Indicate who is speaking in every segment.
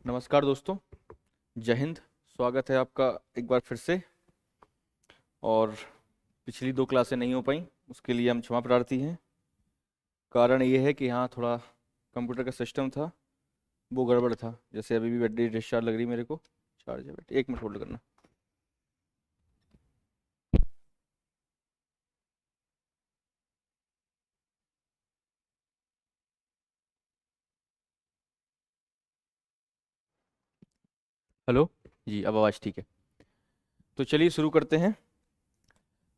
Speaker 1: नमस्कार दोस्तों, जय हिंद। स्वागत है आपका एक बार फिर से। और पिछली दो क्लासें नहीं हो पाई, उसके लिए हम क्षमा प्रार्थी हैं। कारण ये है कि यहाँ थोड़ा कंप्यूटर का सिस्टम था, वो गड़बड़ था। जैसे अभी भी बैटरी डिस्चार्ज लग रही मेरे को। चार्ज है बैटरी, 1 मिनट होल्ड करना। हेलो जी, अब आवाज़ ठीक है। तो चलिए शुरू करते हैं।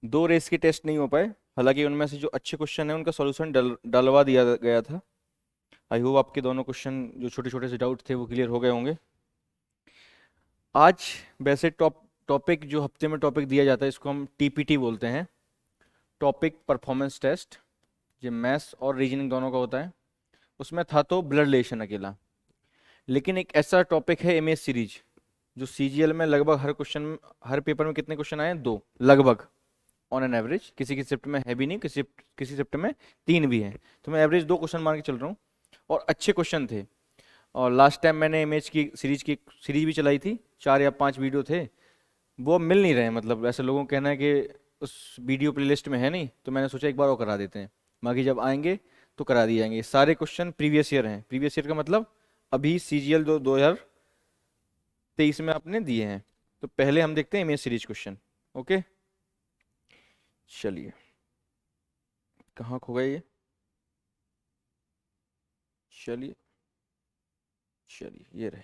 Speaker 1: दो रेस के टेस्ट नहीं हो पाए, हालांकि उनमें से जो अच्छे क्वेश्चन हैं उनका सॉल्यूशन डलवा दिया गया था। आई होप आपके दोनों क्वेश्चन जो छोटे छोटे से डाउट थे वो क्लियर हो गए होंगे। आज वैसे टॉपिक जो हफ्ते में टॉपिक दिया जाता है इसको हम टीपीटी बोलते हैं, टॉपिक परफॉर्मेंस टेस्ट। ये मैथ्स और रीजनिंग दोनों का होता है। उसमें था तो ब्लड रिलेशन अकेला, लेकिन एक ऐसा टॉपिक है इमेज सीरीज, जो सीजीएल में लगभग हर क्वेश्चन, हर पेपर में कितने क्वेश्चन आए हैं? दो लगभग, ऑन एन एवरेज। किसी की शिफ्ट में है भी नहीं, किसी शिफ्ट में 3 भी हैं, तो मैं एवरेज 2 क्वेश्चन मान के चल रहा हूँ। और अच्छे क्वेश्चन थे। और लास्ट टाइम मैंने इमेज की सीरीज भी चलाई थी, 4 या 5 वीडियो थे। वो अब मिल नहीं रहे हैं, मतलब ऐसे लोगों का कहना है कि उस वीडियो प्लेलिस्ट में है नहीं, तो मैंने सोचा एक बार वो करा देते हैं। बाकी जब आएंगे तो करा दिए जाएंगे। सारे क्वेश्चन प्रीवियस ईयर हैं। प्रीवियस ईयर का मतलब अभी सीजीएल 2023 में आपने दिए हैं। तो पहले हम देखते हैं इमेज सीरीज क्वेश्चन। ओके, चलिए। कहाँ खो गए ये? चलिए चलिए, ये रहे।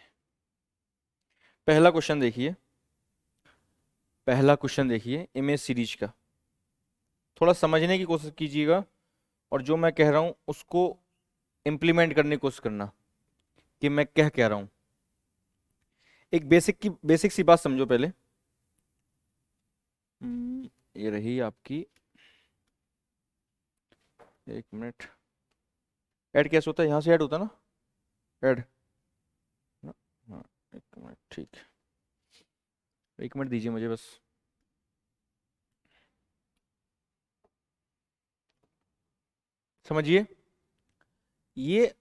Speaker 1: पहला क्वेश्चन देखिए, पहला क्वेश्चन देखिए इमेज सीरीज का। थोड़ा समझने की कोशिश कीजिएगा, और जो मैं कह रहा हूं उसको इम्प्लीमेंट करने की कोशिश करना कि मैं कह रहा हूं। एक बेसिक सी बात समझो पहले। ये रही आपकी, 1 मिनट। ऐड कैसे होता है? यहाँ से ऐड होता है ना? ऐड, हाँ। 1 मिनट, ठीक है। 1 मिनट दीजिए मुझे बस। समझिए, ये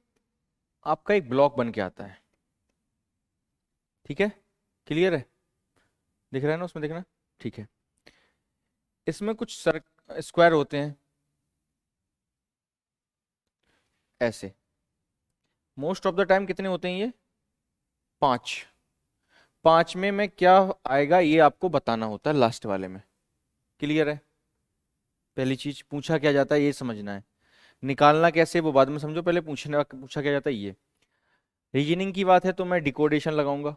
Speaker 1: आपका एक ब्लॉक बन के आता है, ठीक है? क्लियर है? दिख रहा है ना उसमें? दिख रहा है? ठीक है। इसमें कुछ स्क्वायर होते हैं ऐसे। मोस्ट ऑफ द टाइम कितने होते हैं ये? 5। 5 में क्या आएगा ये आपको बताना होता है लास्ट वाले में। क्लियर है? पहली चीज पूछा क्या जाता है ये समझना है। निकालना कैसे वो बाद में समझो, पहले पूछा क्या जाता है ये। रीजनिंग की बात है तो मैं डिकोडेशन लगाऊंगा,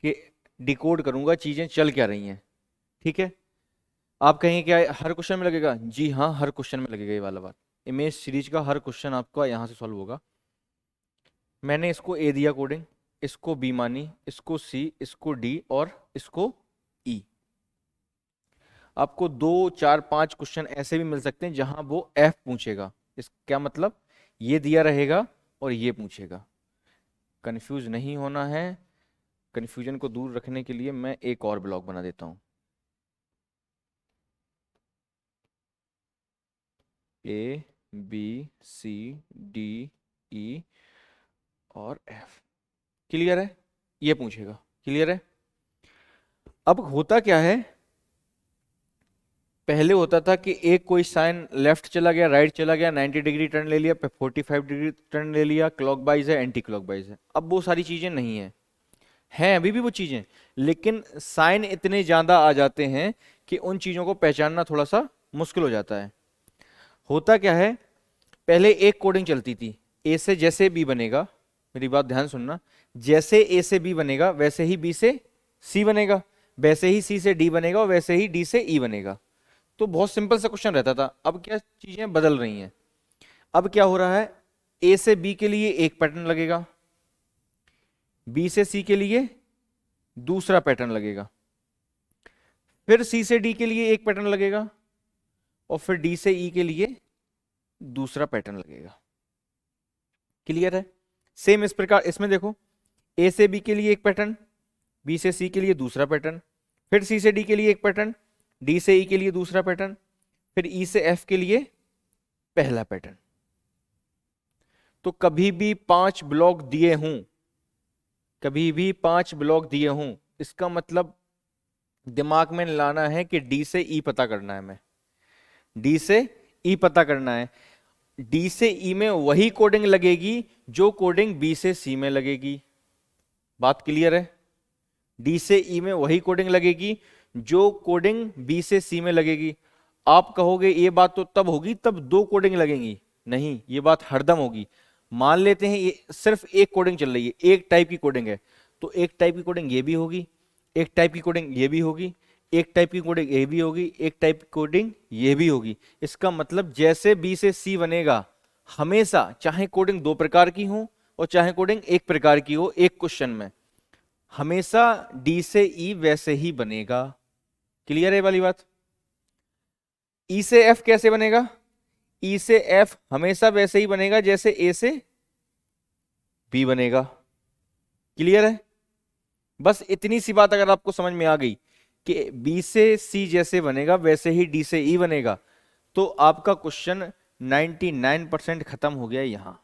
Speaker 1: कि डिकोड करूंगा चीजें चल क्या रही हैं। ठीक है? आप कहेंगे क्या हर क्वेश्चन में लगेगा? जी हाँ, हर क्वेश्चन में लगेगा ये वाला बात। इमेज सीरीज का हर क्वेश्चन आपका यहाँ से सॉल्व होगा। मैंने इसको ए दिया कोडिंग, इसको बी मानी, इसको सी, इसको डी और इसको ई। आपको 2 4 5 क्वेश्चन ऐसे भी मिल सकते हैं जहां वो एफ पूछेगा। इस क्या मतलब? ये दिया रहेगा और ये पूछेगा। कंफ्यूज नहीं होना है। कंफ्यूजन को दूर रखने के लिए मैं एक और ब्लॉक बना देता हूं, A B C D E और एफ। क्लियर है? ये पूछेगा। क्लियर है? अब होता क्या है, पहले होता था कि एक कोई साइन लेफ्ट चला गया, राइट चला गया, 90 डिग्री टर्न ले लिया, 45 डिग्री टर्न ले लिया, क्लॉकवाइज है, एंटी क्लॉकवाइज है। अब वो सारी चीजें नहीं है। हैं अभी भी वो चीजें, लेकिन साइन इतने ज्यादा आ जाते हैं कि उन चीजों को पहचानना थोड़ा सा मुश्किल हो जाता है। होता क्या है, पहले एक कोडिंग चलती थी, ए से जैसे बी बनेगा, मेरी बात ध्यान सुनना, जैसे ए से बी बनेगा वैसे ही बी से सी बनेगा, वैसे ही सी से डी बनेगा और वैसे ही डी से ई बनेगा। तो बहुत सिंपल सा क्वेश्चन रहता था। अब क्या चीजें बदल रही हैं? अब क्या हो रहा है, ए से बी के लिए एक पैटर्न लगेगा, बी से सी के लिए दूसरा पैटर्न लगेगा, फिर सी से डी के लिए एक पैटर्न लगेगा, और फिर डी से ई के लिए दूसरा पैटर्न लगेगा। क्लियर है? सेम इस प्रकार इसमें देखो, ए से बी के लिए एक पैटर्न, बी से सी के लिए दूसरा पैटर्न, फिर सी से डी के लिए एक पैटर्न, डी से ई के लिए दूसरा पैटर्न, फिर ई से एफ के लिए पहला पैटर्न। तो कभी भी 5 ब्लॉक दिए हूं कभी भी 5 ब्लॉक दिए हूं, इसका मतलब दिमाग में लाना है कि डी से ई पता करना है, मैं डी से ई पता करना है। डी से ई में वही कोडिंग लगेगी जो कोडिंग बी से सी में लगेगी। बात क्लियर है? डी से ई में वही कोडिंग लगेगी जो कोडिंग बी से सी में लगेगी। आप कहोगे ये बात तो तब होगी तब दो कोडिंग लगेंगी, नहीं, ये बात हरदम होगी। मान लेते हैं ये सिर्फ एक कोडिंग चल रही है, एक टाइप की कोडिंग है, तो एक टाइप की कोडिंग ये भी होगी, एक टाइप की कोडिंग ये भी होगी, एक टाइप की कोडिंग ये भी होगी, एक टाइप की कोडिंग ये भी होगी। इसका मतलब जैसे बी से सी बनेगा, हमेशा चाहे कोडिंग दो प्रकार की हो और चाहे कोडिंग एक प्रकार की हो, एक क्वेश्चन में हमेशा डी से ई वैसे ही बनेगा। क्लियर है वाली बात? ई से एफ कैसे बनेगा? ई से एफ हमेशा वैसे ही बनेगा जैसे ए से बी बनेगा। क्लियर है? बस इतनी सी बात अगर आपको समझ में आ गई कि बी से सी जैसे बनेगा वैसे ही डी से ई बनेगा, तो आपका क्वेश्चन 99% खत्म हो गया। यहां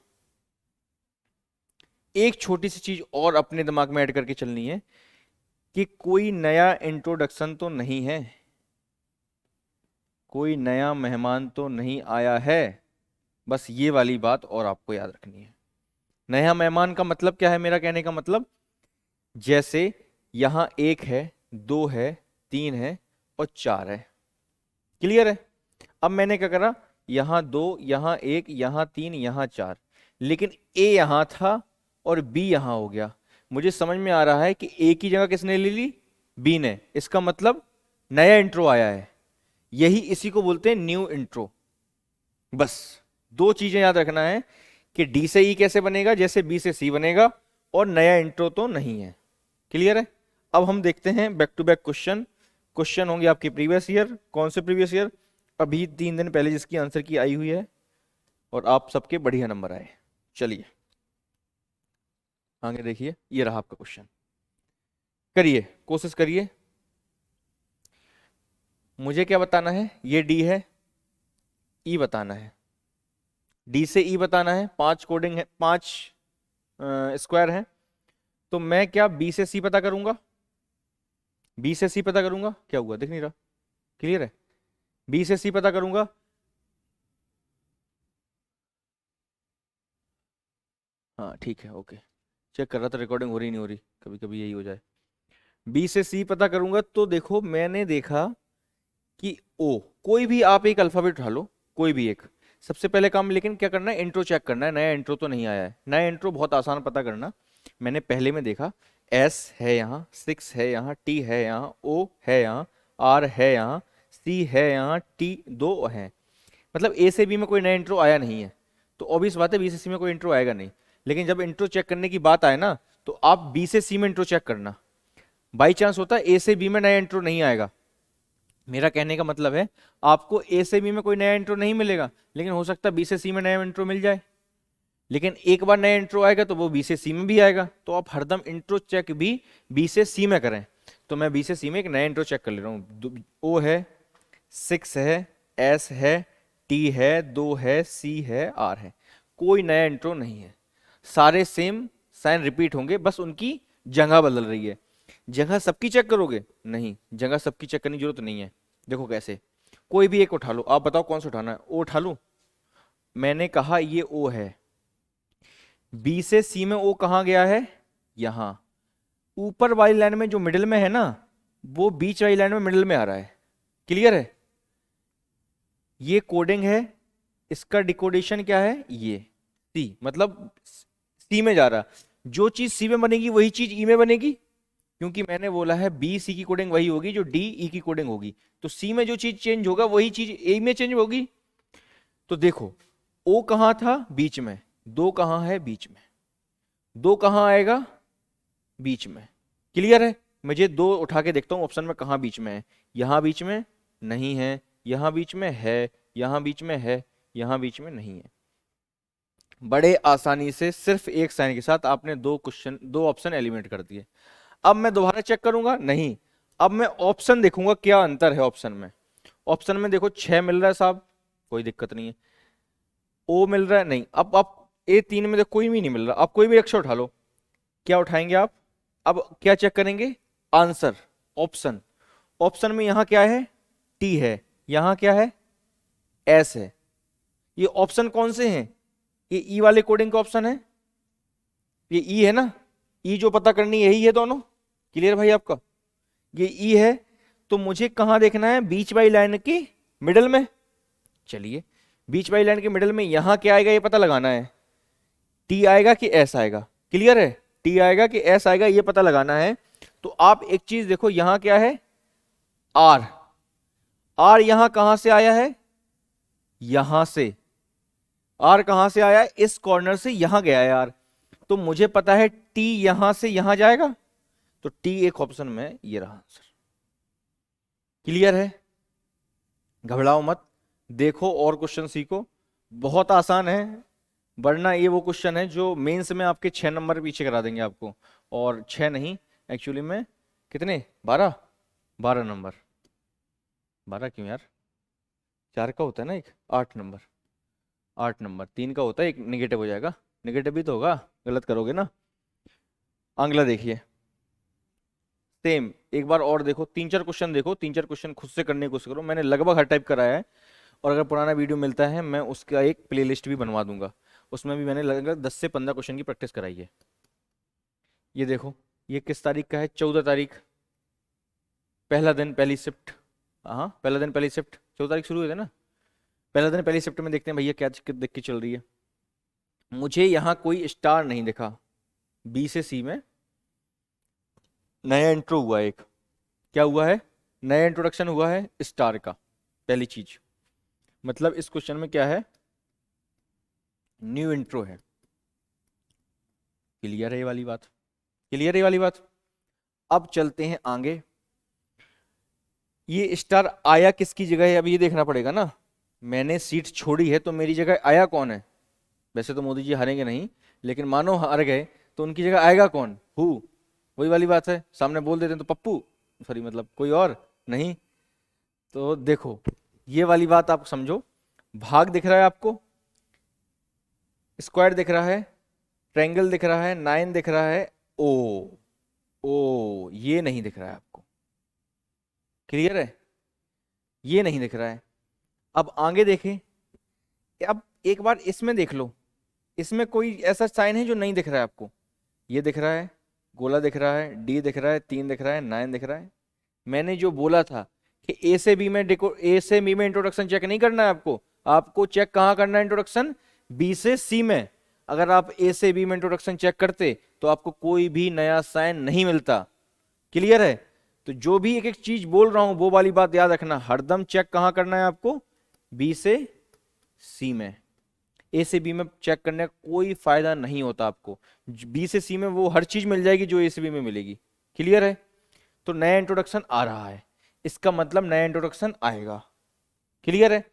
Speaker 1: एक छोटी सी चीज और अपने दिमाग में ऐड करके चलनी है कि कोई नया इंट्रोडक्शन तो नहीं है, कोई नया मेहमान तो नहीं आया है। बस ये वाली बात और आपको याद रखनी है। नया मेहमान का मतलब क्या है? मेरा कहने का मतलब जैसे यहां 1 है, 2 है, 3 है और 4 है। क्लियर है? अब मैंने क्या करा, यहां 2, यहां 1, यहां 3, यहां 4, लेकिन ए यहां था और बी यहां हो गया। मुझे समझ में आ रहा है कि ए की जगह किसने ले ली? बी ने। इसका मतलब नया इंट्रो आया है। यही इसी को बोलते हैं न्यू इंट्रो। बस दो चीजें याद रखना है कि डी से ई कैसे बनेगा जैसे बी से सी बनेगा, और नया इंट्रो तो नहीं है। क्लियर है? अब हम देखते हैं back to back question. Question होंगे आपके प्रीवियस ईयर। कौन से प्रीवियस ईयर? अभी 3 दिन पहले जिसकी आंसर की आई हुई है और आप सबके बढ़िया नंबर आए। चलिए आगे देखिए, ये रहा आपका क्वेश्चन। करिए, कोशिश करिए। मुझे क्या बताना है? ये डी है, ई बताना है। डी से ई बताना है। 5 कोडिंग है, 5 स्क्वायर है, तो मैं क्या बी से सी पता करूंगा? बी से सी पता करूंगा। क्या हुआ, दिख नहीं रहा? क्लियर है? बी से सी पता करूंगा। हाँ ठीक है, ओके। चेक कर रहा था रिकॉर्डिंग हो रही नहीं हो रही, कभी कभी यही हो जाए। बी से सी पता करूंगा तो देखो मैंने देखा कि ओ, कोई भी आप एक अल्फाबेट उठा लो, कोई भी एक। सबसे पहले काम लेकिन क्या करना है? इंट्रो चेक करना है, नया इंट्रो तो नहीं आया है। नया इंट्रो बहुत आसान पता करना। मैंने पहले में देखा एस है यहाँ, 6 है यहाँ, टी है यहाँ, ओ है यहाँ, आर है यहाँ, सी है यहाँ, टी 2 है। मतलब ए से बी में कोई नया इंट्रो आया नहीं है, तो ऑब्वियस बात है बी से सी में कोई इंट्रो आएगा नहीं। लेकिन जब इंट्रो चेक करने की बात आए ना, तो आप बी से सी में इंट्रो चेक करना। बाई चांस होता है ए से बी में नया इंट्रो नहीं आएगा। मेरा कहने का मतलब है आपको ए से बी में कोई नया इंट्रो नहीं मिलेगा, लेकिन हो सकता है बी से सी में नया इंट्रो मिल जाए। लेकिन एक बार नया इंट्रो आएगा तो वो बी से सी में भी आएगा, तो आप हरदम इंट्रो चेक भी बी से सी में करें। तो मैं बी से सी में एक नया इंट्रो चेक कर ले रहा हूँ। ओ है, 6 है, एस है, टी है, 2 है, सी है, आर है। कोई नया इंट्रो नहीं है, सारे सेम साइन रिपीट होंगे, बस उनकी जगह बदल रही है। जगह सबकी चेक करोगे? नहीं, जगह सबकी चेक करने की जरूरत नहीं है। देखो कैसे, कोई भी एक उठा लो, आप बताओ कौन सा उठाना है। ओ उठा लूं? मैंने कहा ये ओ है, बी से सी में ओ कहां गया है? यहां। ऊपर वाली लाइन में जो मिडिल में है ना, वो बीच वाली लाइन में मिडिल में आ रहा है। क्लियर है? ये कोडिंग है, इसका डिकोडेशन क्या है? ये सी, मतलब सी में जा रहा। जो चीज सी में बनेगी वही चीज ई में बनेगी, क्योंकि मैंने बोला है बी सी की कोडिंग वही होगी जो डी ई की कोडिंग होगी। तो सी में जो चीज चेंज होगा वही चीज ए में चेंज होगी। तो देखो ओ कहां था? बीच में। 2 कहां है? बीच में। 2 कहां आएगा? बीच में। क्लियर है? मुझे 2 उठा के देखता हूं ऑप्शन में कहां बीच में है। यहां बीच में नहीं है, यहां बीच में है, यहां बीच में है, यहां बीच में नहीं है। बड़े आसानी से सिर्फ एक साइन के साथ आपने 2 ऑप्शन एलिमिनेट कर दिए। अब मैं दोबारा चेक करूंगा? नहीं। अब मैं ऑप्शन देखूंगा क्या अंतर है ऑप्शन में। ऑप्शन में देखो 6 मिल रहा है साहब, कोई दिक्कत नहीं है। ओ मिल रहा है? नहीं। अब आप ए 3 में देखो कोई भी नहीं मिल रहा। आप कोई भी अक्षर उठा लो। क्या उठाएंगे आप? अब क्या चेक करेंगे? Answer, option. ऑप्शन में यहां क्या है? टी है, यहां क्या है? एस है। ये ऑप्शन कौन से हैं? ये ई वाले कोडिंग का ऑप्शन है, ये ई है ना, ई जो पता करनी यही है दोनों। क्लियर भाई आपका? ये ई है, तो मुझे कहां देखना है? बीच वाली लाइन की मिडल में। चलिए, बीच वाली लाइन के मिडल में यहां क्या आएगा ये पता लगाना है। टी आएगा कि एस आएगा? क्लियर है? टी आएगा कि एस आएगा ये पता लगाना है। तो आप एक चीज देखो, यहां क्या है? आर। आर यहां कहां से आया है? यहां से। आर कहां से आया है? इस कॉर्नर से यहां गया है आर। तो मुझे पता है टी यहां से यहां जाएगा, तो टी एक ऑप्शन में, ये रहा आंसर। क्लियर है? घबराओ मत, देखो और क्वेश्चन सीखो, बहुत आसान है। वरना ये वो क्वेश्चन है जो मेंस में आपके 6 नंबर पीछे करा देंगे आपको। और 6 नहीं, एक्चुअली में कितने? 12। 12 नंबर। 12 क्यों यार? 4 का होता है ना एक, 8 नंबर। 8 नंबर, 3 का होता है, एक निगेटिव हो जाएगा। निगेटिव भी तो होगा, गलत करोगे ना। अगला देखिए, सेम एक बार और देखो, 3-4 क्वेश्चन देखो, 3-4 क्वेश्चन खुद से करने की कोशिश करो। मैंने लगभग हर टाइप कराया है, और अगर पुराना वीडियो मिलता है मैं उसका एक प्लेलिस्ट भी बनवा दूंगा, उसमें भी मैंने लगभग 10 से 15 क्वेश्चन की प्रैक्टिस कराई है। ये देखो, ये किस तारीख का है? 14 तारीख, पहला दिन पहली शिफ्ट। हाँ, पहला दिन पहली शिफ्ट 14 तारीख शुरू हुए थे ना। पहला दिन पहली शिफ्ट में देखते हैं भैया क्या देख के चल रही है। मुझे यहाँ कोई स्टार नहीं दिखा, बी से सी में नया इंट्रो हुआ एक। क्या हुआ है? नया इंट्रोडक्शन हुआ है स्टार का, पहली चीज। मतलब इस क्वेश्चन में क्या है? न्यू इंट्रो है। क्लियर है ये वाली बात? क्लियर है ये वाली बात? अब चलते हैं आगे। ये स्टार आया किसकी जगह है, अब ये देखना पड़ेगा ना। मैंने सीट छोड़ी है तो मेरी जगह आया कौन है? वैसे तो मोदी जी हारेंगे नहीं, लेकिन मानो हार गए तो उनकी जगह आएगा कौन? हु। वही वाली बात है, सामने बोल देते हैं तो पप्पू, सॉरी मतलब कोई और नहीं। तो देखो, ये वाली बात आप समझो। भाग दिख रहा है आपको, स्क्वायर दिख रहा है, ट्रायंगल दिख रहा है, 9 दिख रहा है, ओ। ओ ये नहीं दिख रहा है आपको। क्लियर है? ये नहीं दिख रहा है। अब आगे देखें, अब एक बार इसमें देख लो, इसमें कोई ऐसा साइन है जो नहीं दिख रहा है आपको? ये दिख रहा है, गोला दिख रहा है, डी दिख रहा है, 3 दिख रहा है, 9 दिख रहा है। मैंने जो बोला था कि ए से बी में इंट्रोडक्शन चेक नहीं करना है आपको। आपको चेक कहाँ करना है इंट्रोडक्शन? बी से सी में। अगर आप ए से बी में इंट्रोडक्शन चेक करते तो आपको कोई भी नया साइन नहीं मिलता। क्लियर है? तो जो भी एक एक चीज बोल रहा हूं वो वाली बात याद रखना, हरदम चेक कहाँ करना है आपको? बी से सी में। ए से बी में चेक करने का कोई फायदा नहीं होता आपको। बी से सी में वो हर चीज मिल जाएगी जो ए से बी में मिलेगी। क्लियर है? तो नया इंट्रोडक्शन आ रहा है, इसका मतलब नया इंट्रोडक्शन आएगा। क्लियर है?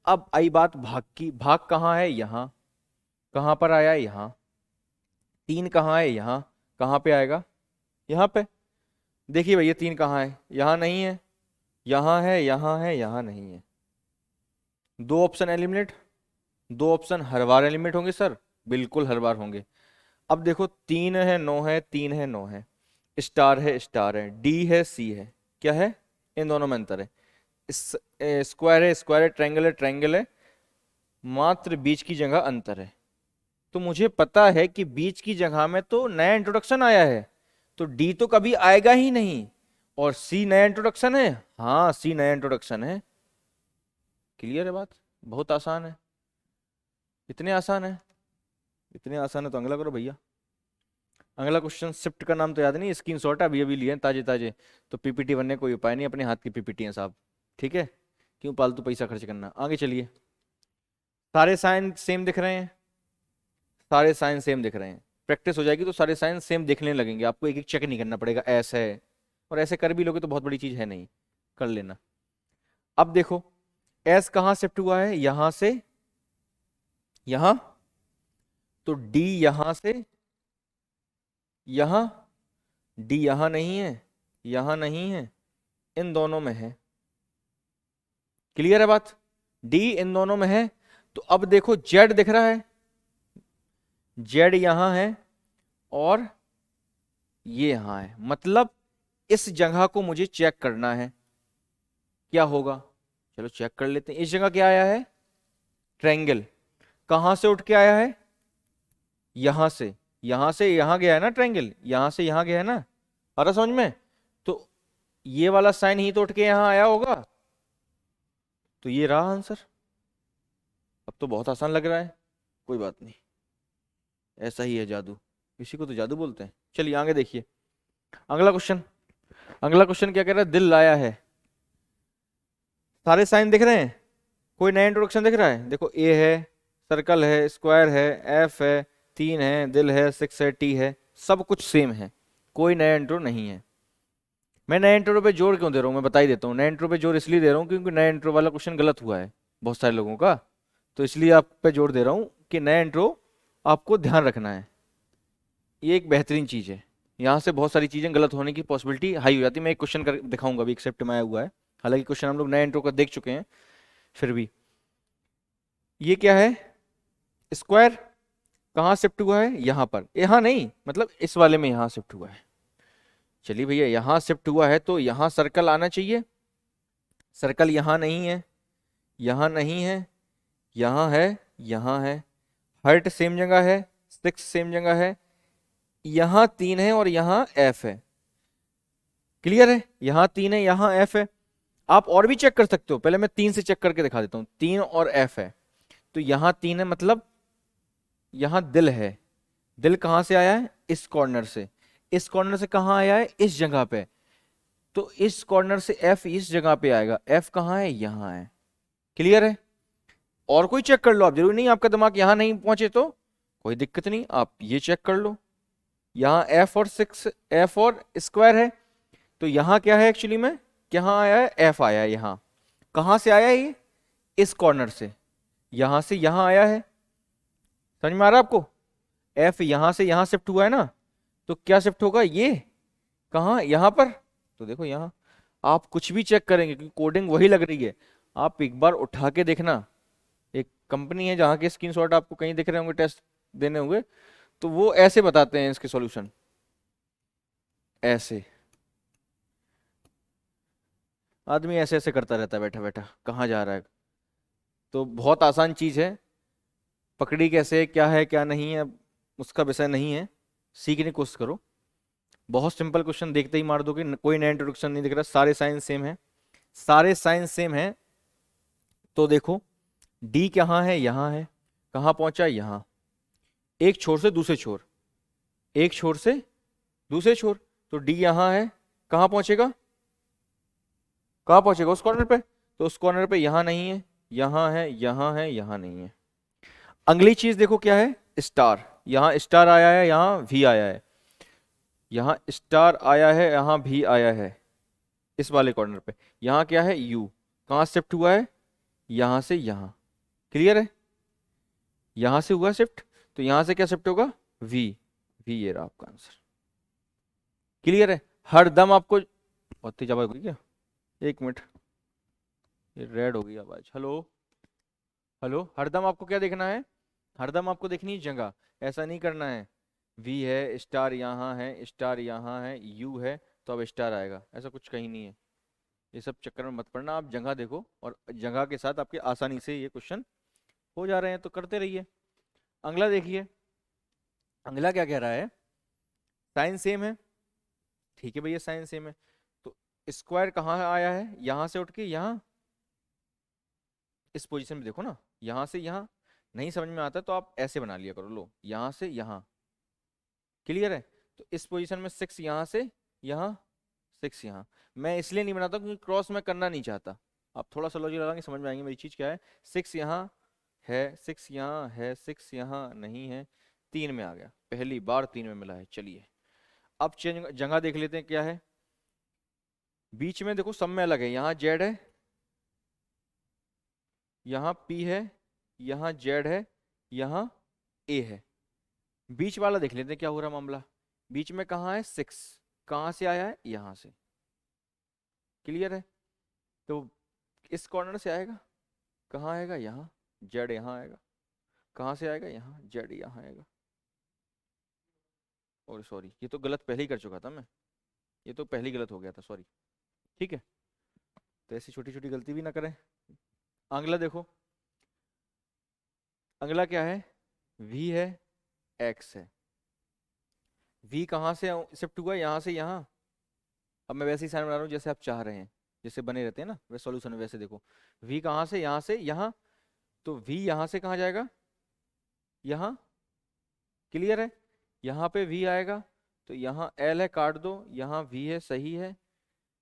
Speaker 1: अब आई बात भाग की। भाग कहाँ है? यहां। कहां पर आया? यहां। 3 कहाँ है? यहां। कहां पे आएगा? यहां पे। देखिए भैया 3 कहाँ है? यहां नहीं है, यहां है, यहां है, यहां नहीं है। 2 ऑप्शन एलिमिनेट। 2 ऑप्शन हर बार एलिमिनेट होंगे सर? बिल्कुल हर बार होंगे। अब देखो 3 है 9 है, 3 है 9 है, स्टार है, डी है, सी है। क्या है? इन दोनों में अंतर है। स्क्वायर है, स्क्वायर है, ट्रायंगल है, ट्रायंगल है, मात्र बीच की जगह अंतर है। तो मुझे पता है कि बीच की जगह में तो नया इंट्रोडक्शन आया है, तो डी तो कभी आएगा ही नहीं। और सी नया इंट्रोडक्शन है, हाँ सी नया इंट्रोडक्शन है। क्लियर है बात? बहुत आसान है। इतने आसान है, इतने आसान है तो अगला करो भैया। अगला क्वेश्चन, शिफ्ट का नाम तो याद नहीं, स्क्रीनशॉट अभी अभी लिए हैं ताजे ताजे, तो पीपीटी बनने कोई उपाय नहीं, अपने हाथ की पीपीटी है साहब। ठीक है, क्यों फालतू पैसा खर्च करना। आगे चलिए, सारे साइन सेम दिख रहे हैं, सारे साइन सेम दिख रहे हैं। प्रैक्टिस हो जाएगी तो सारे साइन सेम दिखने लगेंगे, आपको एक एक चेक नहीं करना पड़ेगा ऐसे है। और ऐसे कर भी लोगे तो बहुत बड़ी चीज है नहीं, कर लेना। अब देखो, एस कहाँ शिफ्ट हुआ है? यहां से यहां, तो डी यहां से यहां, डी यहां नहीं है, यहां नहीं है, इन दोनों में है। क्लियर है बात? डी इन दोनों में है। तो अब देखो जेड दिख रहा है, जेड यहां है और ये यहाँ है, मतलब इस जगह को मुझे चेक करना है क्या होगा। चलो चेक कर लेते हैं। इस जगह क्या आया है, ट्रायंगल। कहां से उठ के आया है, यहां से। यहां से यहां गया है ना ट्रायंगल, यहां से यहां गया है ना, आ रहा समझ में। तो ये वाला साइन ही तो उठ के यहां आया होगा, तो ये रहा आंसर। अब तो बहुत आसान लग रहा है, कोई बात नहीं, ऐसा ही है जादू, इसी को तो जादू बोलते हैं। चलिए आगे देखिए अगला क्वेश्चन। अगला क्वेश्चन क्या कह रहा है, दिल लाया है। सारे साइन दिख रहे हैं, कोई नया इंट्रोडक्शन दिख रहा है। देखो ए है, सर्कल है, स्क्वायर है, एफ है, 3 है, दिल है, 6 है, टी है, सब कुछ सेम है, कोई नया इंट्रो नहीं है। मैं नए इंट्रो पे जोर क्यों दे रहा हूँ, मैं बता ही देता हूँ। नए इंट्रो पे जोर इसलिए दे रहा हूँ क्योंकि नए इंट्रो वाला क्वेश्चन गलत हुआ है बहुत सारे लोगों का, तो इसलिए आप पे जोर दे रहा हूँ कि नया इंट्रो आपको ध्यान रखना है। ये एक बेहतरीन चीज़ है, यहाँ से बहुत सारी चीज़ें गलत होने की पॉसिबिलिटी हाई हो जाती है। मैं एक क्वेश्चन कर दिखाऊंगा अभी, एक्सेप्ट में आया हुआ है, हालांकि क्वेश्चन हम लोग नए इंट्रो का देख चुके हैं फिर भी। ये क्या है, स्क्वायर कहाँ शिफ्ट हुआ है, यहाँ पर, यहाँ नहीं, मतलब इस वाले में यहाँ शिफ्ट हुआ है। चलिए भैया यहाँ शिफ्ट हुआ है तो यहाँ सर्कल आना चाहिए, सर्कल यहाँ नहीं है, यहाँ नहीं है, यहाँ है, यहाँ है, हर्ट सेम जगह है, 6 सेम जगह है, यहाँ 3 है और यहाँ एफ है। क्लियर है, यहाँ 3 है, यहाँ एफ है। आप और भी चेक कर सकते हो, पहले मैं 3 से चेक करके दिखा देता हूँ। 3 और एफ है, तो यहाँ 3 है, मतलब यहाँ दिल है। दिल कहाँ से आया है, इस कॉर्नर से। इस कॉर्नर से कहाँ आया है, इस जगह पे। तो इस कॉर्नर से एफ इस जगह पे आएगा। एफ कहाँ है, यहाँ है। क्लियर है, और कोई चेक कर लो आप, जरूरी नहीं आपका दिमाग यहां नहीं पहुंचे तो कोई दिक्कत नहीं, आप ये चेक कर लो। यहाँ एफ और 6, एफ और स्क्वायर है, तो यहाँ क्या है एक्चुअली में, कहाँ आया है, एफ आया है यहाँ। कहाँ से आया है ये, इस कॉर्नर से, यहां से यहाँ आया है। समझ में आ रहा है आपको, एफ यहां से यहां शिफ्ट हुआ है ना, तो क्या शिफ्ट होगा ये, कहाँ, यहाँ पर। तो देखो यहाँ आप कुछ भी चेक करेंगे क्योंकि कोडिंग वही लग रही है, आप एक बार उठा के देखना। एक कंपनी है जहाँ के स्क्रीनशॉट आपको कहीं दिख रहे होंगे टेस्ट देने होंगे, तो वो ऐसे बताते हैं इसके सॉल्यूशन, ऐसे। आदमी ऐसे ऐसे करता रहता है बैठा बैठा, कहाँ जा रहा है। तो बहुत आसान चीज है, पकड़ी कैसे, क्या है क्या नहीं है, उसका विषय नहीं है, सीखने की कोशिश करो। बहुत सिंपल क्वेश्चन, देखते ही मार दोगे, कोई नया इंट्रोडक्शन नहीं दिख रहा, सारे साइंस सेम है, सारे साइंस सेम है। तो देखो डी कहाँ है, यहाँ है, कहाँ पहुंचा, यहाँ। एक छोर से दूसरे छोर, एक छोर से दूसरे छोर, तो डी यहाँ है, कहाँ पहुंचेगा, कहाँ पहुंचेगा, उस कॉर्नर पे। तो उस कॉर्नर पे यहाँ नहीं है, यहाँ है, यहाँ है, यहाँ नहीं है। अगली चीज देखो क्या है, स्टार। यहाँ स्टार आया है, यहाँ वी आया है, यहाँ स्टार आया है, यहाँ भी आया है, इस वाले कॉर्नर पे। यहाँ क्या है, यू, कहाँ शिफ्ट हुआ है, यहाँ से यहाँ। क्लियर है, यहाँ से हुआ शिफ्ट, तो यहाँ से क्या शिफ्ट होगा, वी। वी ये रहा आपका आंसर। क्लियर है, हर दम आपको बहुत तेज आवाज होगी क्या, एक मिनट, ये रेड हो गई आवाज। हेलो, हेलो, हरदम आपको क्या देखना है, हरदम आपको देखनी है जगह, ऐसा नहीं करना है वी है, स्टार यहाँ है, स्टार यहाँ है, यू है, तो अब स्टार आएगा, ऐसा कुछ कहीं नहीं है। ये सब चक्कर में मत पड़ना, आप जगह देखो, और जगह के साथ आपके आसानी से ये क्वेश्चन हो जा रहे हैं, तो करते रहिए। अगला देखिए, अगला क्या कह रहा है, साइन सेम है। ठीक है भैया, साइन सेम है, तो स्क्वायर कहाँ आया है, यहाँ से उठ के यहाँ, इस पोजीशन में देखो ना, यहाँ से यहाँ। नहीं समझ में आता तो आप ऐसे बना लिया करो, लो यहाँ से यहाँ। क्लियर है, तो इस पोजीशन में 6 यहाँ से यहाँ, 6 यहाँ। मैं इसलिए नहीं बनाता क्योंकि क्रॉस मैं करना नहीं चाहता, आप थोड़ा सा लॉजिक लगाएंगे समझ में आएंगे मेरी चीज क्या है। 6 यहाँ है, 6 यहाँ है, 6 यहाँ नहीं है, 3 में आ गया, पहली बार 3 में मिला है। चलिए अब चेंज जगह देख लेते हैं क्या है, बीच में देखो सब में अलग है, यहाँ जेड है, यहाँ पी है, यहाँ जेड है, यहाँ ए है। बीच वाला देख लेते हैं क्या हो रहा मामला, बीच में कहाँ है, 6, कहाँ से आया है, यहाँ से। क्लियर है, तो इस कॉर्नर से आएगा, कहाँ आएगा, यहाँ, जेड यहाँ आएगा, कहाँ से आएगा, यहाँ, जेड यहाँ आएगा। और सॉरी, ये तो गलत पहले ही कर चुका था मैं, ये तो पहले ही गलत हो गया था, सॉरी। ठीक है, तो ऐसी छोटी छोटी गलती भी ना करें। अगला देखो, अगला क्या है, v है, x है। v कहाँ से शिफ्ट हुआ, यहाँ से यहाँ। अब मैं वैसे ही साइन बना रहा हूँ जैसे आप चाह रहे हैं, जैसे बने रहते हैं ना वैसे सॉल्यूशन में, वैसे देखो v कहाँ से यहाँ, तो v यहाँ से कहाँ जाएगा, यहाँ। क्लियर है, यहाँ पे v आएगा, तो यहाँ l है, काट दो, यहाँ v है, सही है,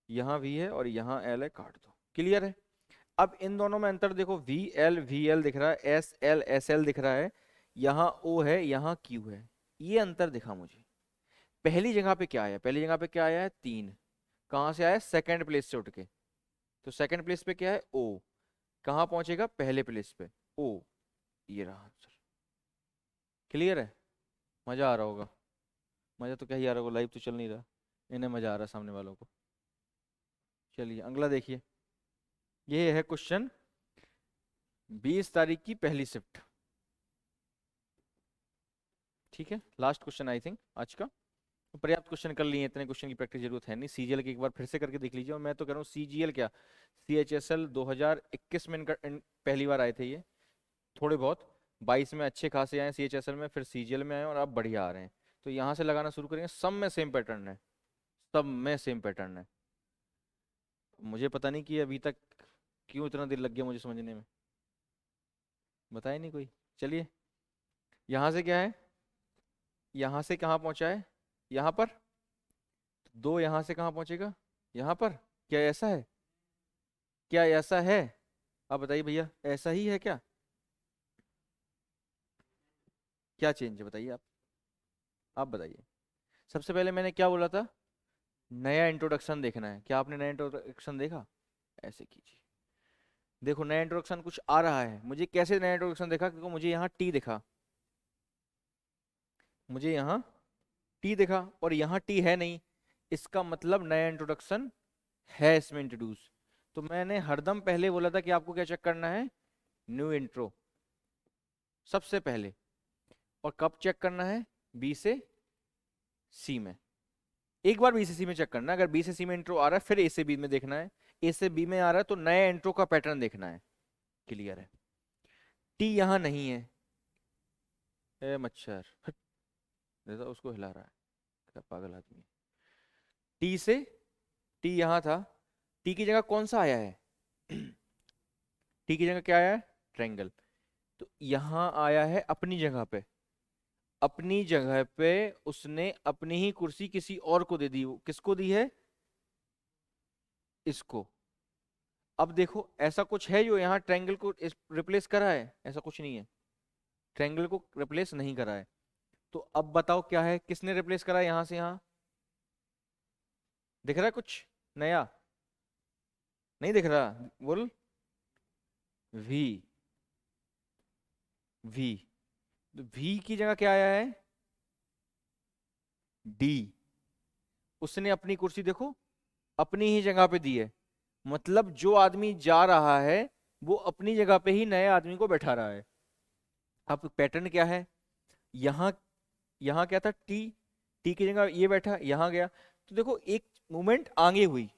Speaker 1: यहाँ v है और यहाँ l है, काट दो। क्लियर है। अब इन दोनों में अंतर देखो, वी एल दिख रहा है, एस एल दिख रहा है, यहाँ o है, यहाँ q है, ये अंतर दिखा मुझे। पहली जगह पे क्या आया, पहली जगह पे क्या आया है, 3। कहाँ से आया, सेकंड प्लेस से उठ के, तो सेकंड प्लेस पे क्या है, o। कहाँ पहुंचेगा, पहले प्लेस पे, o। ये रहा आंसर। क्लियर है, मजा आ रहा होगा। मजा तो क्या ही आ रहा होगा, लाइव तो चल नहीं रहा, इन्हें मजा आ रहा है सामने वालों को। चलिए अगला देखिए, ये है क्वेश्चन 20 तारीख की पहली शिफ्ट। ठीक है, लास्ट क्वेश्चन आई थिंक आज का। तो पर्याप्त क्वेश्चन कर लिए, इतने क्वेश्चन की प्रैक्टिस जरूरत है नहीं। सीजीएल की एक बार फिर से करके देख लीजिए, और मैं तो कह रहा हूँ सीजीएल क्या, सीएचएसएल 2021 में इनका पहली बार आए थे ये, थोड़े बहुत 22 में अच्छे खासे आए सीएचएसएल में, फिर सीजीएल में आए और अब बढ़िया आ रहे हैं। तो यहाँ से लगाना शुरू करेंगे, सब में सेम पैटर्न है, सब में सेम पैटर्न है। मुझे पता नहीं कि अभी तक क्यों इतना देर लग गया मुझे समझने में, बताया नहीं कोई। चलिए, यहाँ से क्या है, यहाँ से कहाँ पहुँचा है, यहाँ पर, दो यहाँ से कहाँ पहुँचेगा, यहाँ पर। क्या ऐसा है, क्या ऐसा है, आप बताइए भैया, ऐसा ही है क्या, क्या चेंज है बताइए आप बताइए। सबसे पहले मैंने क्या बोला था, नया इंट्रोडक्शन देखना है, क्या आपने नया इंट्रोडक्शन देखा, ऐसे कीजिए। देखो नया इंट्रोडक्शन कुछ आ रहा है, मुझे कैसे नया इंट्रोडक्शन देखा, क्योंकि मुझे यहाँ टी दिखा, मुझे यहाँ टी दिखा और यहाँ टी है नहीं, इसका मतलब नया इंट्रोडक्शन है इसमें इंट्रोड्यूस। तो मैंने हरदम पहले बोला था कि आपको क्या चेक करना है, न्यू इंट्रो सबसे पहले। और कब चेक करना है, बी से सी में। एक बार बी से सी में चेक करना है, अगर बी से सी में इंट्रो आ रहा है फिर ए से बी में देखना है, ए से बी में आ रहा है तो नए इंट्रो का पैटर्न देखना है। क्लियर है। टी यहाँ नहीं है, ए मच्छर हट, देखो उसको हिला रहा है, क्या पागल आदमी। टी से, टी यहाँ था, टी की जगह कौन सा आया है टी की जगह क्या आया है, ट्रायंगल। तो यहाँ आया है अपनी जगह पे, अपनी जगह पे उसने अपनी ही कुर्सी किसी और को दे दी, किसको दी है, इसको। अब देखो ऐसा कुछ है जो यहाँ ट्रायंगल को रिप्लेस करा है, ऐसा कुछ नहीं है, ट्रायंगल को रिप्लेस नहीं करा है। तो अब बताओ क्या है, किसने रिप्लेस करा है यहाँ से यहाँ, दिख रहा है कुछ नया, नहीं दिख रहा, बोल, वी, वी, तो वी की जगह क्या आया है, डी। उसने अपनी कुर्सी देखो अपनी ही जगह पे दी है, मतलब जो आदमी जा रहा है वो अपनी जगह पे ही नए आदमी को बैठा रहा है। अब पैटर्न क्या है, यहाँ, यहाँ क्या था, टी, टी की जगह ये बैठा, यहाँ गया, तो देखो एक मूवमेंट आगे हुई,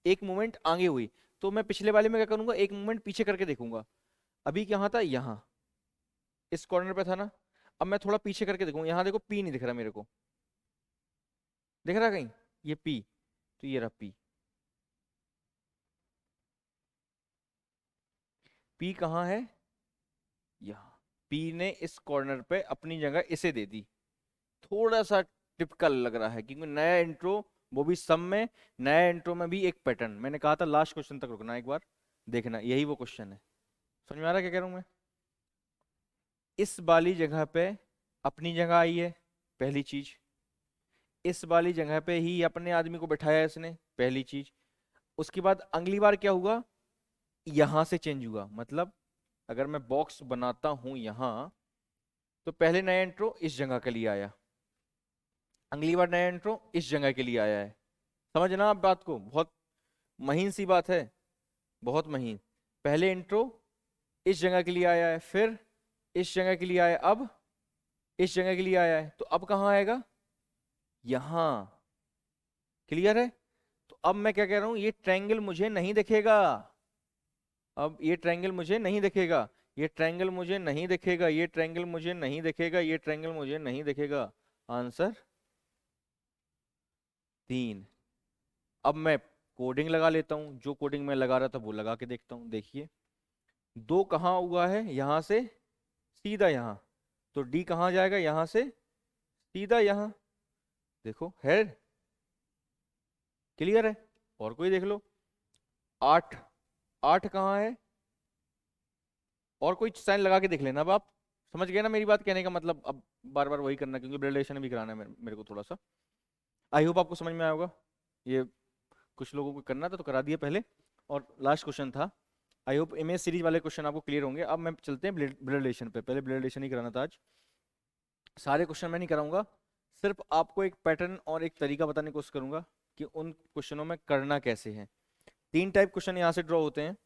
Speaker 1: एक मूवमेंट आगे हुई। तो मैं पिछले वाले में क्या करूंगा, एक मूवमेंट पीछे करके देखूंगा। अभी क्या था, यहाँ इस कॉर्नर पे था ना, अब मैं थोड़ा पीछे करके देखूंगा, यहाँ देखो पी नहीं दिख रहा मेरे को, दिख रहा कहीं, ये पी, तो ये रहा पी। पी कहाँ है, यहाँ। पी ने इस कॉर्नर पे अपनी जगह इसे दे दी, थोड़ा सा टिपिकल लग रहा है क्योंकि नया इंट्रो, वो भी सब में, नया इंट्रो में भी एक पैटर्न। मैंने कहा था लास्ट क्वेश्चन तक रुकना, एक बार देखना, यही वो क्वेश्चन है। समझ में आ रहा है क्या कह रहा हूं मैं, इस वाली जगह पे अपनी जगह आई है, पहली चीज। इस वाली जगह पे ही अपने आदमी को बैठाया है इसने, पहली चीज। उसके बाद अगली बार क्या हुआ, यहां से चेंज हुआ, मतलब अगर मैं बॉक्स बनाता हूं यहां, तो पहले नया इंट्रो इस जगह के लिए आया, अगली बार नया इंट्रो इस जगह के लिए आया है। समझना आप बात को, बहुत महीन सी बात है, बहुत महीन। पहले इंट्रो इस जगह के लिए आया है, फिर इस जगह के लिए आया, अब इस जगह के लिए आया है, तो अब कहाँ आएगा, यहां। क्लियर है? तो अब मैं क्या कह रहा हूं, ये ट्रायंगल मुझे नहीं दिखेगा। अब ये ट्रायंगल मुझे नहीं दिखेगा, ये ट्रायंगल मुझे नहीं दिखेगा, ये ट्रायंगल मुझे नहीं दिखेगा, ये ट्रायंगल मुझे नहीं दिखेगा। आंसर 3। अब मैं कोडिंग लगा लेता हूं, जो कोडिंग मैं लगा रहा था वो लगा के देखता हूं। देखिए, दो कहाँ हुआ है, यहां से सीधा यहां, तो डी कहाँ जाएगा, यहां से सीधा यहां। देखो है, क्लियर है? और कोई देख लो, 8, 8 कहाँ है, और कोई साइन लगा के देख लेना। अब आप समझ गए ना मेरी बात कहने का मतलब? अब बार बार वही करना, क्योंकि रिलेशन भी कराना है मेरे को थोड़ा सा। आई होप आपको समझ में आया होगा। ये कुछ लोगों को करना था तो करा दिया पहले, और लास्ट क्वेश्चन था। आई होप इमेज सीरीज वाले क्वेश्चन आपको क्लियर होंगे। अब मैं चलते हैं ब्लड रिलेशन पे। पहले ब्लड रिलेशन ही कराना था आज, सारे क्वेश्चन मैं नहीं कराऊंगा, सिर्फ आपको एक पैटर्न और एक तरीका बताने की कोशिश करूंगा कि उन क्वेश्चनों में करना कैसे है। 3 टाइप क्वेश्चन यहाँ से ड्रॉ होते हैं,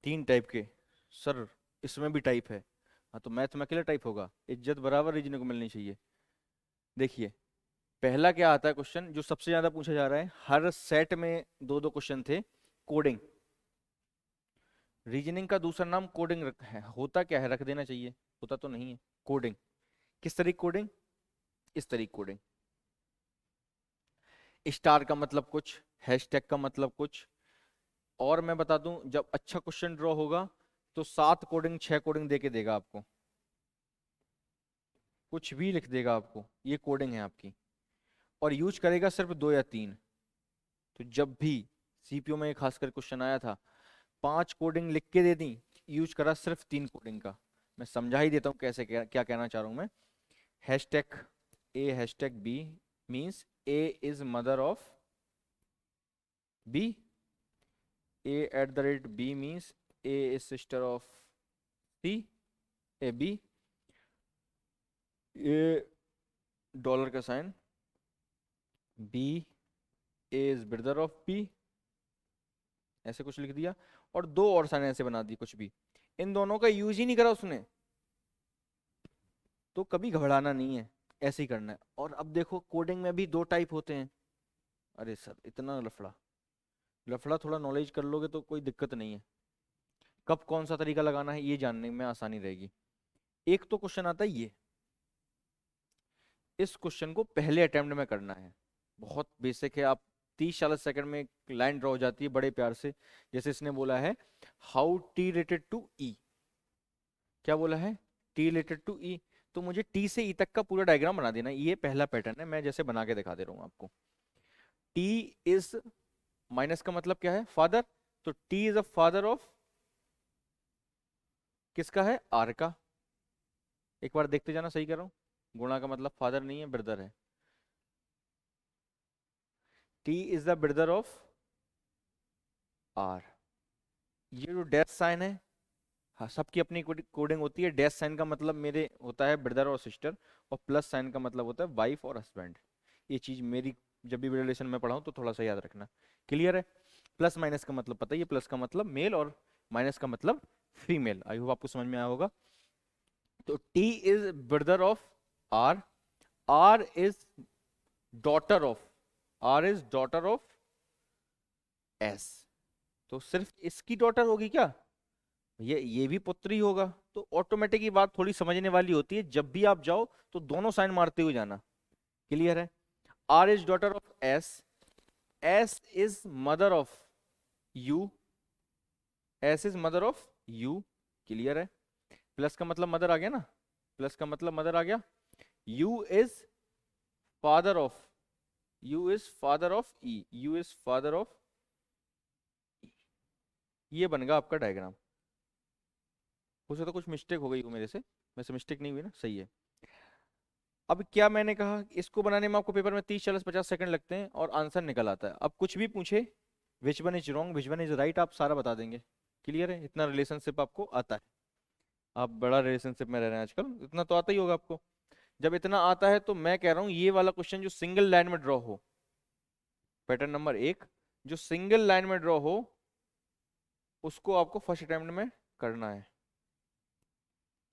Speaker 1: 3 टाइप के। सर इसमें भी टाइप है? हाँ, तो मैथ में अकेला टाइप होगा? इज्जत बराबर रीजन को मिलनी चाहिए। देखिए, पहला क्या आता है क्वेश्चन जो सबसे ज्यादा पूछा जा रहा है, हर सेट में दो दो क्वेश्चन थे, कोडिंग। रीजनिंग का दूसरा नाम कोडिंग है। होता क्या है, रख देना चाहिए, होता तो नहीं है। कोडिंग, किस तरीके कोडिंग, इस तरीके कोडिंग। स्टार का मतलब कुछ, हैशटैग का मतलब कुछ। और मैं बता दूं, जब अच्छा क्वेश्चन ड्रॉ होगा तो 7 कोडिंग 6 कोडिंग देके देगा आपको, कुछ भी लिख देगा आपको, ये कोडिंग है आपकी। और यूज करेगा सिर्फ 2 या 3। तो जब भी सीपीयू में खासकर क्वेश्चन आया था, 5 कोडिंग लिख के दे दी, यूज करा सिर्फ 3 कोडिंग का। मैं समझा ही देता हूँ कैसे, क्या कहना चाह रहा हूँ मैं। Hashtag A hashtag B means A is mother of B, A at the rate B means A is sister of C, A B, A dollar का sign, B is brother of B, ऐसे कुछ लिख दिया। और 2 और sign ऐसे बना दी कुछ भी, इन दोनों का यूज ही नहीं करा उसने, तो कभी घबराना नहीं है, ऐसे ही करना है। और अब देखो, कोडिंग में भी 2 टाइप होते हैं। अरे सर इतना लफड़ा, लफड़ा थोड़ा नॉलेज कर लोगे तो कोई दिक्कत नहीं है, कब कौन सा तरीका लगाना है ये जानने में आसानी रहेगी। एक तो क्वेश्चन आता है ये, इस क्वेश्चन को पहले अटेम्प्ट में करना है, बहुत बेसिक है। आप 30-40 सेकंड में एक लाइन ड्रॉ हो जाती है बड़े प्यार से। जैसे इसने बोला है हाउ टी रिलेटेड टू ई, क्या बोला है, टी रिलेटेड टू ई, तो मुझे टी से ई तक का पूरा डायग्राम बना देना है। ये पहला पैटर्न है, मैं जैसे बना के दिखा दे रहा हूँ आपको। टी इज, माइनस का मतलब क्या है, फादर, तो T is a father of, किसका है, आर का। एक बार देखते जाना, सही कर रहा हूँ, गुणा का मतलब फादर नहीं है, ब्रदर है। T is the brother of R. ये जो डैश साइन है, हाँ सबकी अपनी कोडिंग होती है। डैश साइन का मतलब मेरे होता है ब्रदर और सिस्टर, और प्लस साइन का मतलब होता है वाइफ और हस्बैंड। ये चीज मेरी जब भी रिलेशन में पढ़ाऊं तो थोड़ा सा याद रखना। क्लियर है? प्लस माइनस का मतलब पता ही है, प्लस का मतलब मेल और माइनस का मतलब फीमेल। आई होप आपको समझ में आया होगा। तो T is brother of R, R is daughter of, R is daughter of S. तो सिर्फ इसकी डॉटर होगी क्या, ये भी पुत्र ही होगा। तो ऑटोमेटिक ये बात थोड़ी समझने वाली होती है, जब भी आप जाओ तो दोनों साइन मारते हुए जाना। क्लियर है? R is daughter of S, S is mother of U, S is mother of U. Clear है? प्लस का मतलब मदर आ गया ना, प्लस का मतलब मदर आ गया। You is father of, you is father of E, you is father of, ये बनेगा आपका डायग्राम। हो सकता कुछ मिस्टेक हो गई हो मेरे से, वैसे मिस्टेक नहीं हुई ना, सही है। अब क्या मैंने कहा, इसको बनाने में आपको पेपर में 30-40-50 सेकंड लगते हैं और आंसर निकल आता है। अब कुछ भी पूछे, which one is wrong which one is right, आप सारा बता देंगे। क्लियर है? इतना रिलेशनशिप आपको आता है, आप बड़ा रिलेशनशिप में रह रहे हैं आजकल, इतना तो आता ही होगा आपको। जब इतना आता है तो मैं कह रहा हूं ये वाला क्वेश्चन जो सिंगल लाइन में ड्रॉ हो, पैटर्न नंबर 1, जो सिंगल लाइन में ड्रॉ हो, उसको आपको फर्स्ट अटेम्प्ट में करना है।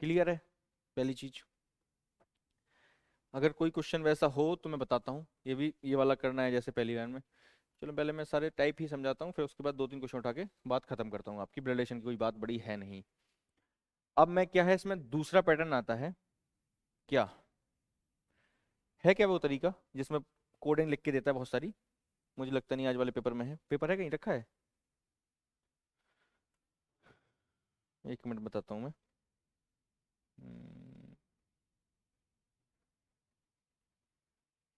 Speaker 1: क्लियर है? पहली चीज। अगर कोई क्वेश्चन वैसा हो तो मैं बताता हूँ, ये भी ये वाला करना है जैसे पहली लाइन में। चलो पहले मैं सारे टाइप ही समझाता हूँ, फिर उसके बाद दो तीन क्वेश्चन उठा के बात खत्म करता हूँ। आपकी ब्लड रिलेशन की कोई बात बड़ी है नहीं। अब मैं क्या है इसमें दूसरा पैटर्न आता है, क्या है, क्या वो तरीका जिसमें कोडिंग लिख के देता है बहुत सारी। मुझे लगता नहीं आज वाले पेपर में है, पेपर है कहीं रखा है, एक मिनट बताता हूँ मैं। हम्म,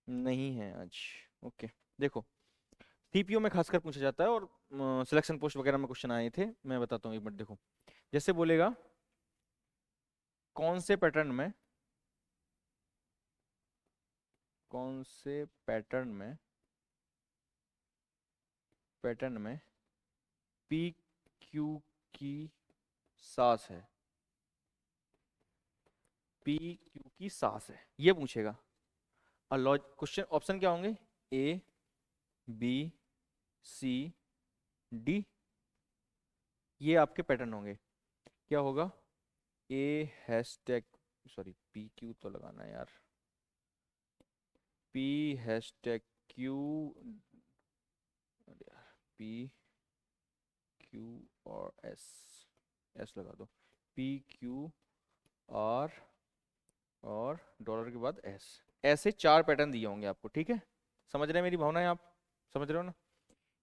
Speaker 1: नहीं है आज। ओके, देखो सीपीयू में खासकर पूछा जाता है, और सिलेक्शन पोस्ट वगैरह में क्वेश्चन आए थे। मैं बताता हूँ, एक मिनट देखो। जैसे बोलेगा कौन से पैटर्न में, कौन से पैटर्न में पी क्यू की सास है, पी क्यू की सास है, ये पूछेगा। और लॉज क्वेश्चन ऑप्शन क्या होंगे, ए बी सी डी, ये आपके पैटर्न होंगे। क्या होगा, ए हैशटैग, सॉरी पी क्यू तो लगाना है यार, पी हैशटैग क्यू, अरे यार पी क्यू और एस, एस लगा दो, पी क्यू आर और डॉलर के बाद एस। ऐसे चार पैटर्न दिए होंगे आपको, ठीक है। समझ रहे हैं मेरी भावनाएं आप, समझ रहे हो ना।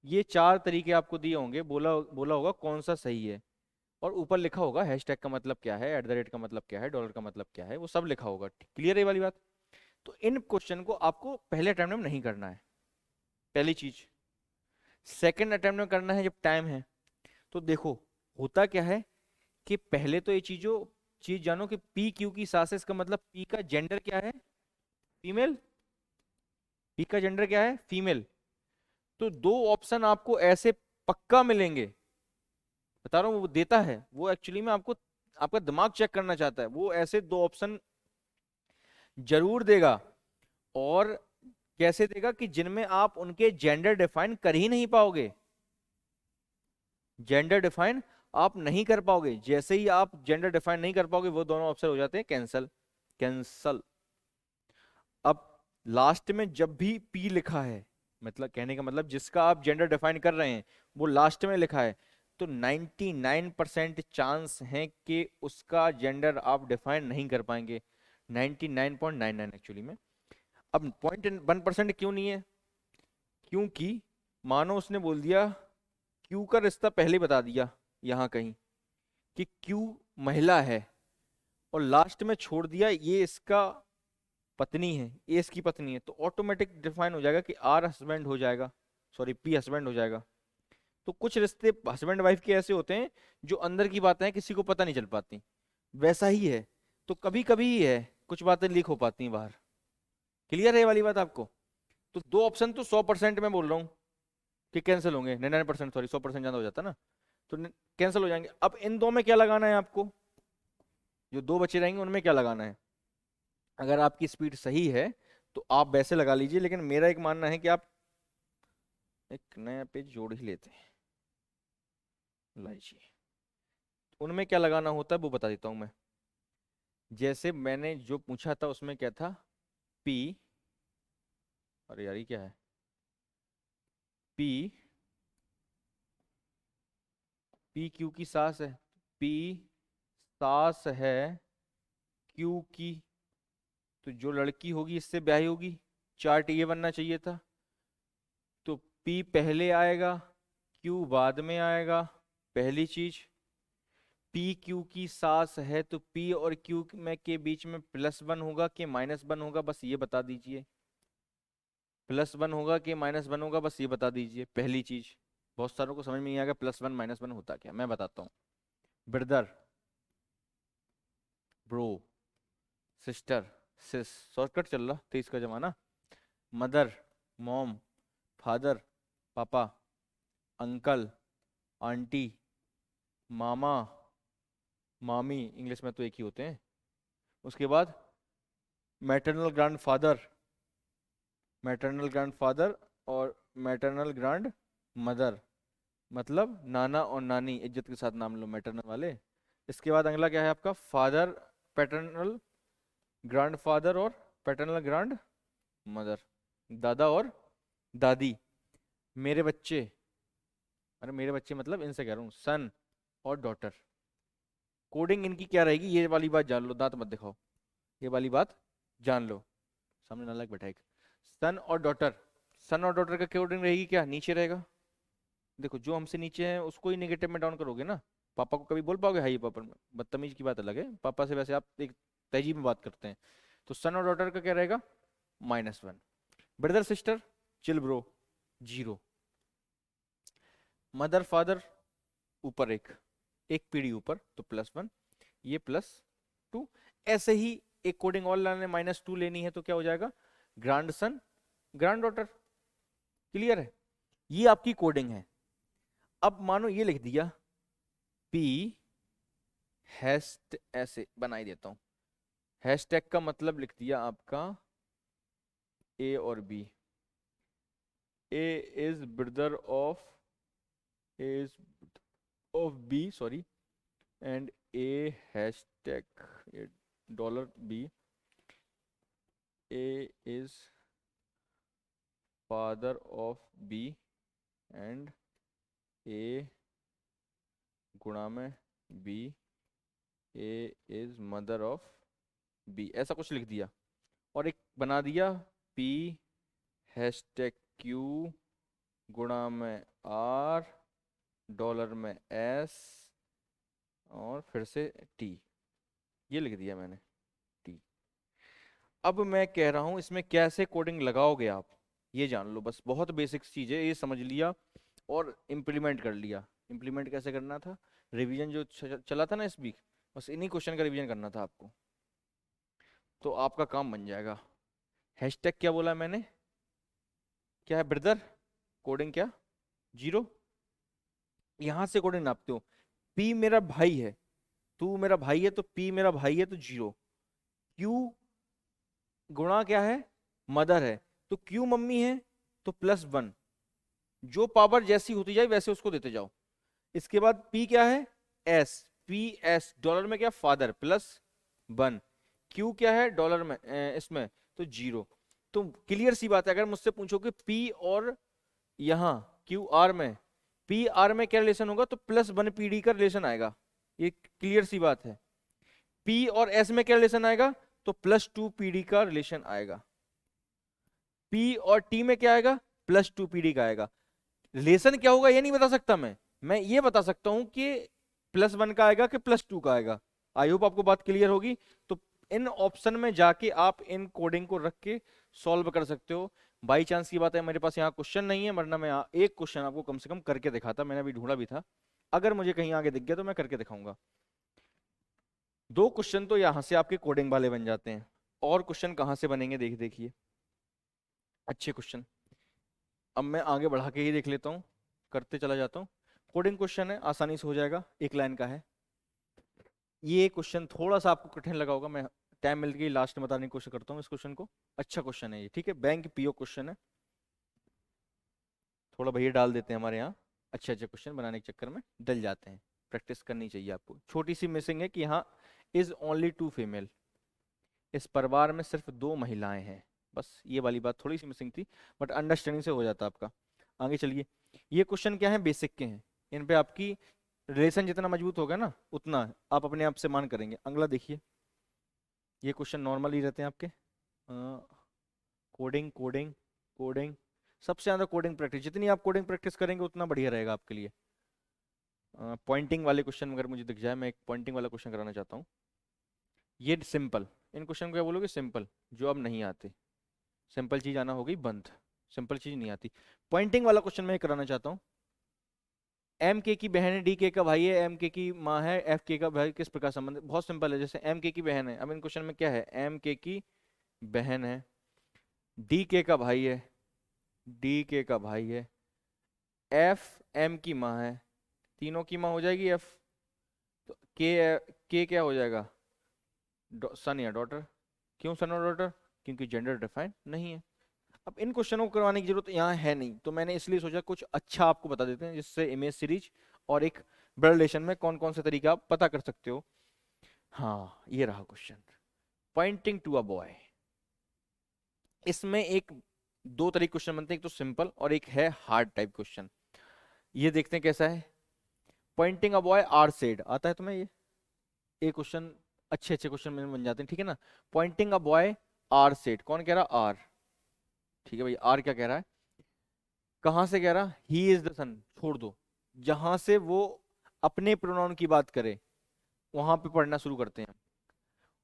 Speaker 1: ये चार तरीके आपको दिए होंगे, बोला बोला होगा कौन सा सही है, और ऊपर लिखा होगा हैशटैग का मतलब क्या है, एट द रेट का मतलब क्या है, डॉलर का मतलब क्या है, वो सब लिखा होगा। क्लियर है ये वाली बात। तो इन क्वेश्चन को आपको पहले अटेम्प्ट में नहीं करना है, पहली चीज। सेकंड अटेम्प्ट में करना है जब टाइम है। तो देखो होता क्या है कि पहले तो ये चीज जानो कि पी क्यू की सासेस का मतलब पी का जेंडर क्या है, फीमेल। पी का जेंडर क्या है, फीमेल। तो दो ऑप्शन आपको ऐसे पक्का मिलेंगे, बता रहा हूँ। वो देता है, वो एक्चुअली में आपको आपका दिमाग चेक करना चाहता है, वो ऐसे दो ऑप्शन जरूर देगा। और कैसे देगा कि जिनमें आप उनके जेंडर डिफाइन कर ही नहीं पाओगे, जेंडर डिफाइन आप नहीं कर पाओगे। जैसे ही आप जेंडर डिफाइन नहीं कर पाओगे, वो दोनों ऑप्शन हो जाते हैं कैंसल, कैंसल। अब लास्ट में जब भी पी लिखा है, मतलब कहने का मतलब जिसका आप जेंडर डिफाइन कर रहे हैं वो लास्ट में लिखा है, तो 99% चांस है कि उसका जेंडर आप डिफाइन नहीं कर पाएंगे। 99.99 एक्चुअली में। अब 0.1% क्यों नहीं है, क्योंकि मानो उसने बोल दिया, क्यू का रिश्ता पहले बता दिया यहां कहीं कि क्यू महिला है, और लास्ट में छोड़ दिया ये इसका पत्नी है, ये इसकी पत्नी है, तो ऑटोमेटिक डिफाइन हो जाएगा कि आर हस्बैंड हो जाएगा, सॉरी पी हस्बैंड हो जाएगा। तो कुछ रिश्ते हस्बैंड वाइफ के ऐसे होते हैं जो अंदर की बातें हैं किसी को पता नहीं चल पाती, वैसा ही है। तो कभी कभी ही है कुछ बातें लीक हो पाती हैं बाहर। क्लियर है ये वाली बात आपको। तो दो ऑप्शन तो 100% में बोल रहा हूँ कि कैंसिल होंगे, 99%, सॉरी 100% ज्यादा हो जाता ना, तो कैंसिल हो जाएंगे। अब इन दो में क्या लगाना है आपको, जो दो बचे रहेंगे उनमें क्या लगाना है। अगर आपकी स्पीड सही है तो आप वैसे लगा लीजिए, लेकिन मेरा एक मानना है कि आप एक नया पेज जोड़ ही लेते हैं, लाइए। उनमें क्या लगाना होता है वो बता देता हूं मैं। जैसे मैंने जो पूछा था उसमें क्या था, पी, अरे यार ये क्या है, पी, पी क्यू की सास है, पी सास है क्यू की, तो जो लड़की होगी इससे ब्याही होगी, चार्ट ये बनना चाहिए था। तो पी पहले आएगा, क्यू बाद में आएगा, पहली चीज। पी क्यू की सास है तो पी और क्यू में के बीच में +1 होगा कि -1 होगा, बस ये बता दीजिए। +1 होगा कि -1 होगा, बस ये बता दीजिए, पहली चीज। बहुत सारों को समझ में नहीं आएगा +1 -1 होता क्या, मैं बताता हूँ। ब्रदर, ब्रो, सिस्टर, सिस, शॉर्टकट चल रहा 23 का जमाना। मदर, मॉम, फादर, पापा, अंकल, आंटी, मामा, मामी, इंग्लिश में तो एक ही होते हैं। उसके बाद मैटरनल ग्रैंडफादर, मैटरनल ग्रैंडफादर और मैटरनल ग्रैंड मदर, मतलब नाना और नानी, इज्जत के साथ नाम लो मैटरनल वाले। इसके बाद अगला क्या है आपका, फादर, पैटर्नल ग्रैंडफादर और पैटर्नल ग्रैंड मदर, दादा और दादी। मेरे बच्चे, अरे मेरे बच्चे मतलब इनसे कह रहा हूँ, सन और डॉटर। कोडिंग इनकी क्या रहेगी, ये वाली बात जान लो, दांत मत दिखाओ, ये वाली बात जान लो। सामने नालायक बैठा है एक। सन और डॉटर, सन और डॉटर का कोडिंग रहेगी क्या, नीचे रहेगा। देखो जो हमसे नीचे है उसको ही नेगेटिव में डाउन करोगे ना। पापा को कभी बोल पाओगे हाई पापा में, बदतमीज की बात अलग है, पापा से वैसे आप एक तहजीब में बात करते हैं। तो सन और डॉटर का क्या रहेगा, -1। Brother sister, chill bro, 0। Mother father, ऊपर एक पीढ़ी ऊपर तो +1, ये +2। ऐसे ही एक कोडिंग और लाने -2 लेनी है तो क्या हो जाएगा, grand son grand daughter. Clear है, ये आपकी कोडिंग है। अब मानो ये लिख दिया पी हैश, ऐसे बनाई देता हूं, हैशटैग का मतलब लिख दिया आपका ए और B. A is brother of, A is of B, sorry, and A hashtag $B, A is father of B and A गुणा में B, A is mother of B, ऐसा कुछ लिख दिया। और एक बना दिया पी हैशटैग क्यू गुणा में आर डॉलर में एस और फिर से टी, ये लिख दिया मैंने टी। अब मैं कह रहा हूं इसमें कैसे कोडिंग लगाओगे आप, ये जान लो बस, बहुत बेसिक चीज़ है, ये समझ लिया और इम्प्लीमेंट कर लिया। इम्प्लीमेंट कैसे करना था, रिवीजन जो चला था ना इस वीक, बस इन्हीं क्वेश्चन का रिवीजन करना था आपको, तो आपका काम बन जाएगा। हैशटैग क्या बोला मैंने, क्या है ब्रदर, कोडिंग क्या, 0। यहां से कोडिंग नापते हो, पी मेरा भाई है, तू मेरा भाई है तो पी मेरा भाई है तो 0। क्यू गुणा क्या है, मदर है, तो क्यू मम्मी है तो +1। जो पावर जैसी होती जाए वैसे उसको देते जाओ। इसके बाद पी क्या है, एस, पी एस डॉलर में क्या, फादर, +1। क्यू क्या है डॉलर में इसमें तो 0। तो क्लियर सी बात है, अगर मुझसे पूछो कि पी और यहाँ क्यू आर में, पी आर में क्या रिलेशन होगा, तो +1 पीडी का रिलेशन आएगा, ये क्लियर सी बात है। पी और एस में क्या रिलेशन आएगा, तो +2 पीडी का रिलेशन आएगा। पी और टी में क्या आएगा, +2 पीडी का आएगा। रिलेशन क्या होगा ये नहीं बता सकता मैं ये बता सकता हूं कि +1 का आएगा कि +2 का आएगा। आई होप आपको बात क्लियर होगी। तो इन ऑप्शन में जाके आप इन कोडिंग को रख के सॉल्व कर सकते हो। बाई चांस की बात है मेरे पास यहाँ क्वेश्चन नहीं है, वरना मैं एक क्वेश्चन आपको कम से कम करके दिखाता, मैंने अभी ढूंढा भी था, अगर मुझे कहीं आगे दिख गया तो मैं करके दिखाऊंगा। 2 क्वेश्चन तो यहां से आपके कोडिंग वाले बन जाते हैं, और क्वेश्चन कहाँ से बनेंगे देखिए अच्छे क्वेश्चन। अब मैं आगे बढ़ा के ही देख लेता हूँ, करते चला जाता हूँ। कोडिंग क्वेश्चन है, आसानी से हो जाएगा, एक लाइन का है। ये क्वेश्चन थोड़ा सा आपको कठिन लगा होगा, मैं टाइम मिल गई लास्ट में बताने की कोशिश करता हूँ इस क्वेश्चन को। अच्छा क्वेश्चन है ये, ठीक है, बैंक पीओ क्वेश्चन है, थोड़ा भैया डाल देते हैं हमारे यहाँ, अच्छे अच्छे क्वेश्चन बनाने के चक्कर में डल जाते हैं, प्रैक्टिस करनी चाहिए आपको। छोटी सी मिसिंग है कि यहाँ इज ओनली 2 फीमेल, इस परिवार में सिर्फ 2 महिलाएं हैं, बस ये वाली बात थोड़ी सी मिसिंग थी, बट अंडरस्टैंडिंग से हो जाता आपका। आगे चलिए, ये क्वेश्चन क्या है, बेसिक के हैं, इन पे आपकी रिलेशन जितना मजबूत होगा ना उतना आप अपने आप से मान करेंगे। अगला देखिए, ये क्वेश्चन नॉर्मल ही रहते हैं आपके, कोडिंग कोडिंग कोडिंग, सबसे ज़्यादा कोडिंग प्रैक्टिस, जितनी आप कोडिंग प्रैक्टिस करेंगे उतना बढ़िया रहेगा आपके लिए। पॉइंटिंग वाले क्वेश्चन अगर मुझे दिख जाए, मैं एक पॉइंटिंग वाला क्वेश्चन कराना चाहता हूँ। ये सिंपल, इन क्वेश्चन को क्या बोलोगे, सिंपल, जो अब नहीं आते, सिंपल चीज आना हो गई बंद, सिंपल चीज नहीं आती। पॉइंटिंग वाला क्वेश्चन मैं कराना चाहता हूँ। एम के की बहन है, डी के का भाई है, एम के की माँ है, एफ के का भाई, किस प्रकार संबंध है? बहुत सिंपल है, जैसे एम के की बहन है, अब इन क्वेश्चन में क्या है, एम के की बहन है, डी के का भाई है, डी के का भाई है, एफ एम की माँ है, तीनों की माँ हो जाएगी एफ, तो के क्या हो जाएगा, सन या डॉटर। क्यों सन और डॉटर, क्योंकि जेंडर डिफाइन नहीं है। अब इन क्वेश्चनों को करवाने की जरूरत यहाँ है नहीं, तो मैंने इसलिए सोचा कुछ अच्छा आपको बता देते हैं, जिससे इमेज सीरीज और एक ब्लड रिलेशन में कौन कौन से तरीके आप पता कर सकते हो। हाँ ये रहा question, pointing to a boy, इसमें एक दो तरीके क्वेश्चन बनते हैं, एक तो सिंपल और एक है हार्ड टाइप क्वेश्चन। ये देखते हैं कैसा है। Pointing a boy R said, आता है तुम्हें ये क्वेश्चन अच्छे अच्छे क्वेश्चन में बन जाते हैं, ठीक है ना। Pointing a boy R said, कौन कह रहा, आर, ठीक है भाई, आर क्या कह रहा है, कहां से कह रहा, ही इज द सन, छोड़ दो, जहां से वो अपने प्रोनाउन की बात करे वहां पे पढ़ना शुरू करते हैं।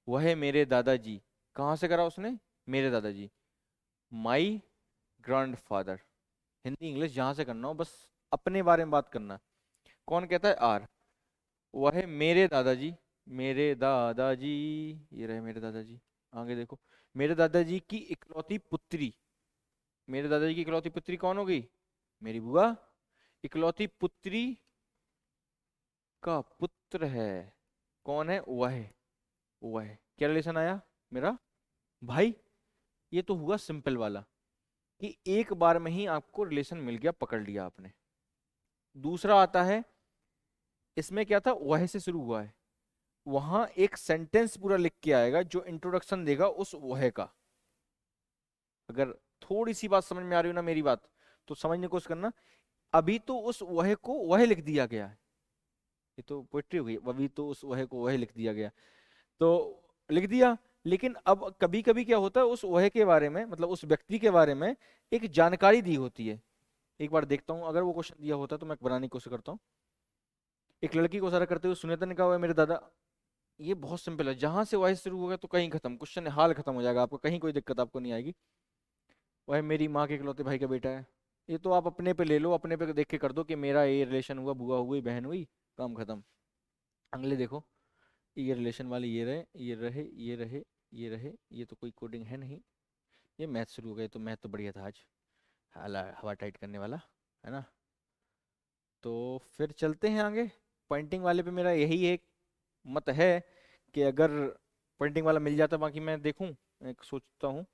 Speaker 1: वह मेरे दादाजी, कहां से करा उसने, मेरे दादाजी, माई ग्रैंडफादर, हिंदी इंग्लिश जहां से करना हो, बस अपने बारे में बात करना। कौन कहता है, आर। वह मेरे दादाजी, मेरे दादाजी, ये रहे मेरे दादाजी, आगे देखो, मेरे दादाजी की इकलौती पुत्री, मेरे दादाजी की इकलौती पुत्री कौन हो गई, मेरी बुआ। इकलौती पुत्री का पुत्र है, कौन है, वह क्या रिलेशन आया, मेरा भाई। ये तो हुआ सिंपल वाला, कि एक बार में ही आपको रिलेशन मिल गया, पकड़ लिया आपने। दूसरा आता है, इसमें क्या था, वह से शुरू हुआ है, वहां एक सेंटेंस पूरा लिख के आएगा जो इंट्रोडक्शन देगा उस वह का। अगर थोड़ी सी बात समझ में आ रही हो ना मेरी बात, तो समझने की कोशिश करना। अभी तो उस वह को वह लिख दिया गया है, ये तो पोइट्री हो गई, अभी तो उस वह को वह लिख दिया गया, तो लिख दिया। लेकिन अब कभी कभी क्या होता है, उस वह के बारे में, मतलब उस व्यक्ति के बारे में एक जानकारी दी होती है। एक बार देखता हूं, अगर वो क्वेश्चन दिया होता तो मैं बनाने की कोशिश करता हूँ। एक लड़की को इशारा करते हुए सुनेता ने कहा, हुआ है मेरे दादा। ये बहुत सिंपल है, जहां से वह शुरू होगा तो कहीं खत्म, क्वेश्चन हाल खत्म हो जाएगा, आपको कहीं कोई दिक्कत आपको नहीं आएगी। वह मेरी माँ के इकलौते भाई का बेटा है, ये तो आप अपने पे ले लो, अपने पे देख के कर दो कि मेरा ये रिलेशन हुआ, बुआ हुई, बहन हुई, काम खत्म। अगले देखो, ये रिलेशन वाले ये रहे, ये रहे, ये रहे, ये रहे, ये तो कोई कोडिंग है नहीं। ये मैथ शुरू हो गए, तो मैथ तो बढ़िया था आज, हवा टाइट करने वाला, है ना। तो फिर चलते हैं आगे। पॉइंटिंग वाले पे मेरा यही एक मत है कि अगर पॉइंटिंग वाला मिल जाता, बाकी मैं देखूं, एक सोचता हूँ।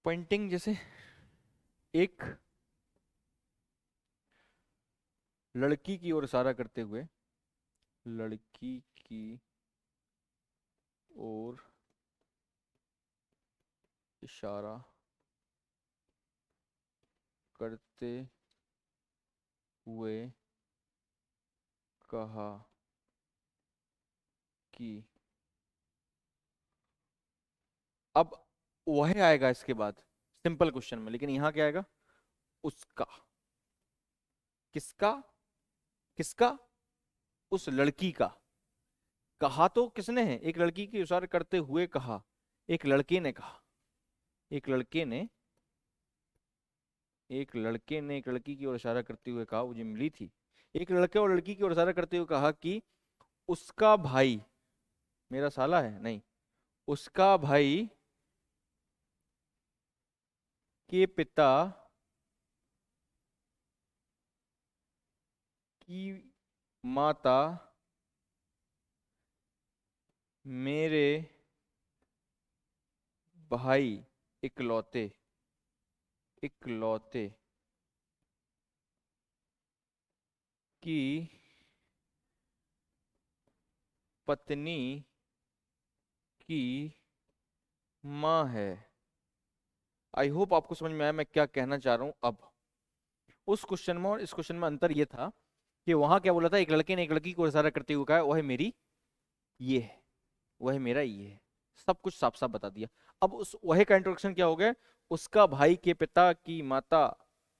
Speaker 1: पॉइंटिंग जैसे एक लड़की की ओर इशारा करते हुए, लड़की की ओर इशारा करते हुए कहा कि, अब वह आएगा इसके बाद सिंपल क्वेश्चन में, लेकिन यहां क्या आएगा, उसका, किसका, किसका, उस लड़की का। कहा तो किसने है, एक लड़की की इशारा करते हुए कहा, एक लड़के ने कहा, एक लड़के ने, एक लड़के ने एक लड़की की ओर इशारा करते हुए कहा, वो जो मिली थी, एक लड़के और लड़की की ओर इशारा करते हुए कहा कि उसका भाई, मेरा साला है नहीं, उसका भाई के पिता की माता मेरे भाई इकलौते, इकलौते की पत्नी की माँ है। आई होप आपको समझ में आया मैं क्या कहना चाह रहा हूं। अब उस क्वेश्चन में और इस क्वेश्चन में अंतर ये था कि वहां क्या बोला था, एक लड़के ने एक लड़की को इशारा करते हुए कहा, वह मेरी ये है, वह मेरा ये है, सब कुछ साफ साफ बता दिया। अब उस वह का इंट्रोडक्शन क्या हो गया, उसका भाई के पिता की माता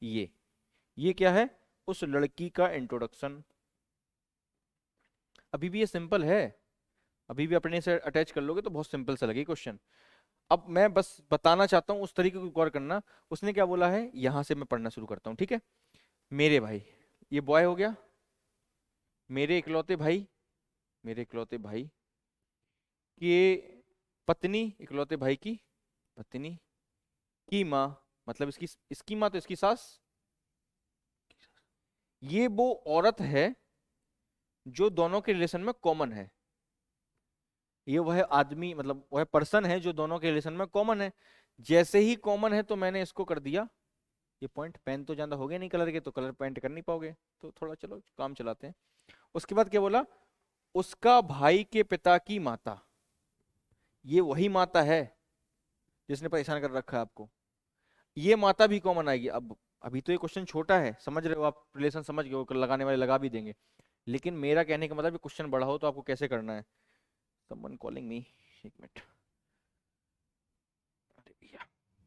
Speaker 1: ये क्या है, उस लड़की का इंट्रोडक्शन। अभी भी ये सिंपल है, अभी भी अपने से अटैच कर लोगे तो बहुत सिंपल सा लगे क्वेश्चन। अब मैं बस बताना चाहता हूं, उस तरीके को गौर करना। उसने क्या बोला है, यहां से मैं पढ़ना शुरू करता हूं, ठीक है। मेरे भाई, ये बॉय हो गया, मेरे इकलौते भाई, मेरे इकलौते भाई के पत्नी, इकलौते भाई की पत्नी की माँ, मतलब इसकी इसकी माँ तो इसकी सास। ये वो औरत है जो दोनों के रिलेशन में कॉमन है, ये वह आदमी, मतलब वह पर्सन है जो दोनों के रिलेशन में कॉमन है। जैसे ही कॉमन है तो मैंने इसको कर दिया ये पॉइंट। पेन तो ज्यादा हो गया नहीं कलर के, तो कलर पेंट कर नहीं पाओगे, तो थोड़ा चलो काम चलाते हैं। उसके बाद क्या बोला, उसका भाई के पिता की माता, ये वही माता है जिसने परेशान कर रखा है आपको। ये माता भी कॉमन आएगी। अब अभी तो ये क्वेश्चन छोटा है, समझ रहे हो आप, रिलेशन समझ गए हो, लगाने वाले लगा भी देंगे। लेकिन मेरा कहने का मतलब क्वेश्चन बड़ा हो तो आपको कैसे करना है। समवन कॉलिंग मी, एक मिनट, अरे भैया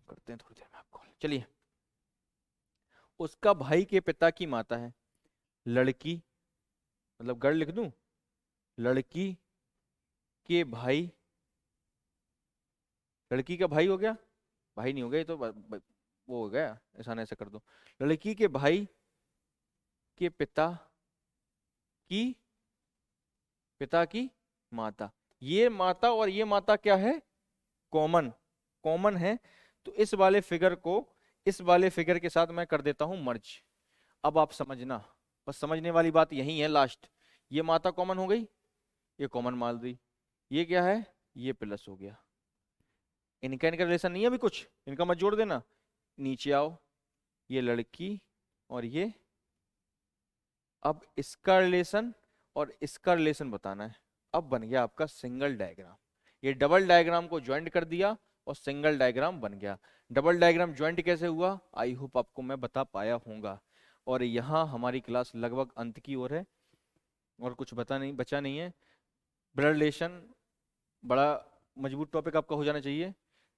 Speaker 1: करते हैं थोड़ी देर में आपको, चलिए। उसका भाई के पिता की माता है, लड़की, मतलब गर्ल लिख दूं, लड़की के भाई, लड़की का भाई हो गया, भाई नहीं हो गया ये तो वो हो गया, ऐसा ना ऐसा कर दो, लड़की के भाई के की पिता की माता। ये माता और ये माता क्या है, कॉमन, कॉमन है। तो इस वाले फिगर को इस वाले फिगर के साथ मैं कर देता हूं मर्ज। अब आप समझना, बस समझने वाली बात यही है लास्ट। ये माता कॉमन हो गई, ये कॉमन मान दी, ये क्या है, ये प्लस हो गया। इनका इनका रिलेशन नहीं है अभी कुछ, इनका मत जोड़ देना। नीचे आओ, ये लड़की और ये, अब इसका रिलेशन और इसका रिलेशन बताना है। अब बन गया आपका सिंगल डायग्राम। ये डबल डायग्राम को ज्वाइंट कर दिया और सिंगल डायग्राम बन गया। डबल डायग्राम ज्वाइंट कैसे हुआ, आई होप आपको मैं बता पाया होऊंगा। और यहाँ हमारी क्लास लगभग अंत की ओर है, और कुछ बचा नहीं है। ब्लड रिलेशन बड़ा मजबूत टॉपिक आपका हो जाना चाहिए।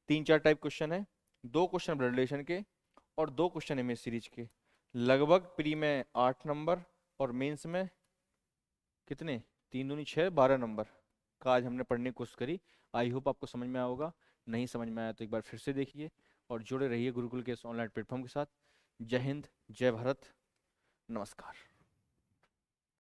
Speaker 1: 3-4 टाइप क्वेश्चन है, 2 क्वेश्चन ब्लड रिलेशन के और 2 क्वेश्चन इमेज सीरीज के। लगभग प्री में 8 नंबर और मेंस में कितने, 3 दूनी 6, 12 नंबर का आज हमने पढ़ने की कोशिश करी। आई होप आपको समझ में आया होगा। नहीं समझ में आया तो एक बार फिर से देखिए और जुड़े रहिए गुरुकुल के इस ऑनलाइन प्लेटफॉर्म के साथ। जय हिंद, जय भारत, नमस्कार।